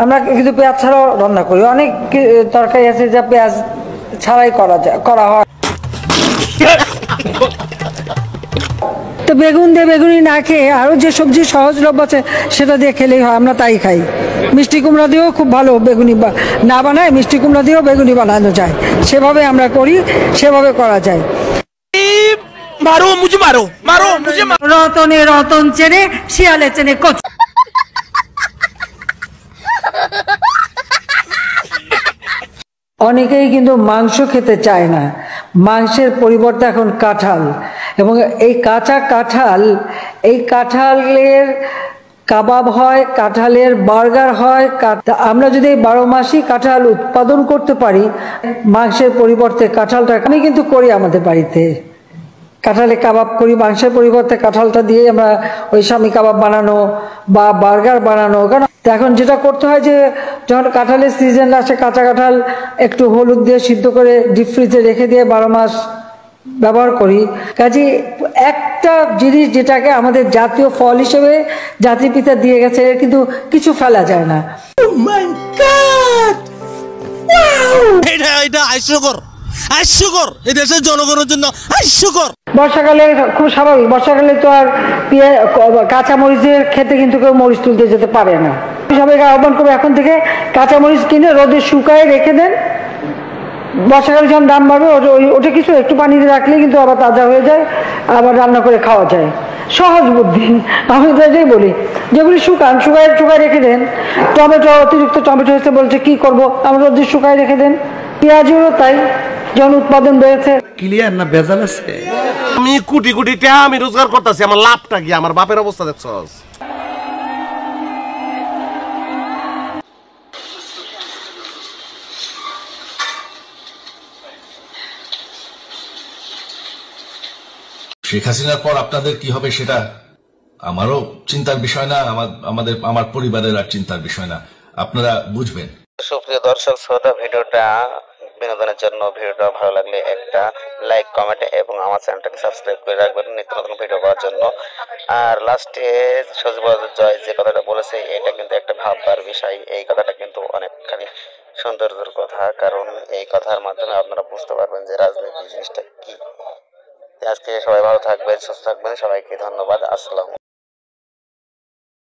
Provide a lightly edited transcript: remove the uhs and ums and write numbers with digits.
আমরা কিন্তু পেঁয়াজ ছাড়াও রান্না করি, অনেক তরকারি আছে যা পেঁয়াজ ছাড়াই করা হয়। তো বেগুন দিয়ে বেগুনি না খেয়ে আরও যে সবজি সহজলভ্য আছে সেটা দিয়ে খেলেই হয়, আমরা তাই খাই। মিষ্টি কুমড়া দিয়েও খুব ভালো বেগুনি না বানায়, মিষ্টি কুমড়া দিয়েও বেগুনি বানানো যায়, সেভাবে আমরা করি, সেভাবে করা যায়। মারো মুঝে মারো মারো মুঝে রতনে রতন চেনে শিয়ালে চেনে কচু। অনেকেই কিন্তু মাংস খেতে চায় না, মাংসের পরিবর্তে এখন কাঁঠাল, এবং এই কাঁচা কাঁঠাল, এই কাঁঠালের কাবাব হয়, কাঁঠালের বার্গার হয়। আমরা যদি 12 মাসই কাঁঠাল উৎপাদন করতে পারি, মাংসের পরিবর্তে কাঁঠালটা আমি কিন্তু করি আমাদের বাড়িতে, কাঁঠালে কাবাব করি, মাংসের পরিবর্তে কাঁঠালটা দিয়ে আমরা ওই স্বামী কাবাব বানানো বা বার্গার বানানো। কারণ এখন যেটা করতে হয় যে যখন কাঁঠালের সিজন আসে, কাঁচা কাঁঠাল একটু হলুদ দিয়ে সিদ্ধ করে ডিপ ফ্রিজে রেখে দিয়ে 12 মাস ব্যবহার করি। কাজে একটা জিনিস যেটাকে আমাদের জাতীয় ফল হিসেবে জাতির পিতা দিয়ে গেছে, কিন্তু কিছু ফেলা যায় না। জনগণের জন্য বর্ষাকালে খুব স্বাভাবিক, বর্ষাকালে তো আর কাঁচা মরিচের খেতে কিন্তু কেউ মরিচ তুলতে যেতে পারে না। সবাইকে আহ্বান করবো এখন থেকে কাঁচা মরিচ কিনে রোদে শুকায় রেখে দেন, বর্ষাকালে যখন দাম বাড়বে ওটা কিছু একটু পানিতে রাখলে কিন্তু আবার তাজা হয়ে যায়, আবার রান্না করে খাওয়া যায়। সহজ বুদ্ধি, আমি তো এটাই বলি, যেগুলি শুকায় রেখে দেন। টমেটো, অতিরিক্ত টমেটো হয়েছে বলছে কি করবো, আমরা রোদে শুকায় রেখে দেন। পেঁয়াজেরও তাই, যখন উৎপাদন বেড়েছে। ক্লিয়ার না ভেজাল আছে? আমি কোটি কোটি টাকা আমি রোজগার করতেছি, আমার লাভটা কি? আমার বাপের অবস্থা দেখছস? শেখ হাসিনার পর আপনাদের কি হবে সেটা আমারও চিন্তার বিষয় না, আমার পরিবারের আর চিন্তার বিষয় না, আপনারা বুঝবেন। সুপ্রিয় দর্শক শ্রোতা, ভিডিওটা বিনোদনের জন্য, ভিডিওটা ভালো লাগলে একটা লাইক, কমেন্ট এবং আমার চ্যানেলটাকে সাবস্ক্রাইব করে রাখবেন নিত্য নতুন ভিডিও পাওয়ার জন্য। আর লাস্টে সজীব জয় যে কথাটা বলেছে, এটা কিন্তু একটা ভাববার বিষয়। এই কথাটা কিন্তু অনেকখানি সৌন্দর্যের কথা, কারণ এই কথার মাধ্যমে আপনারা বুঝতে পারবেন যে রাজনীতি জিনিসটা কি। আজকে সবাই ভালো থাকবেন, সুস্থ থাকবেন, সবাইকে ধন্যবাদ। আসসালাম।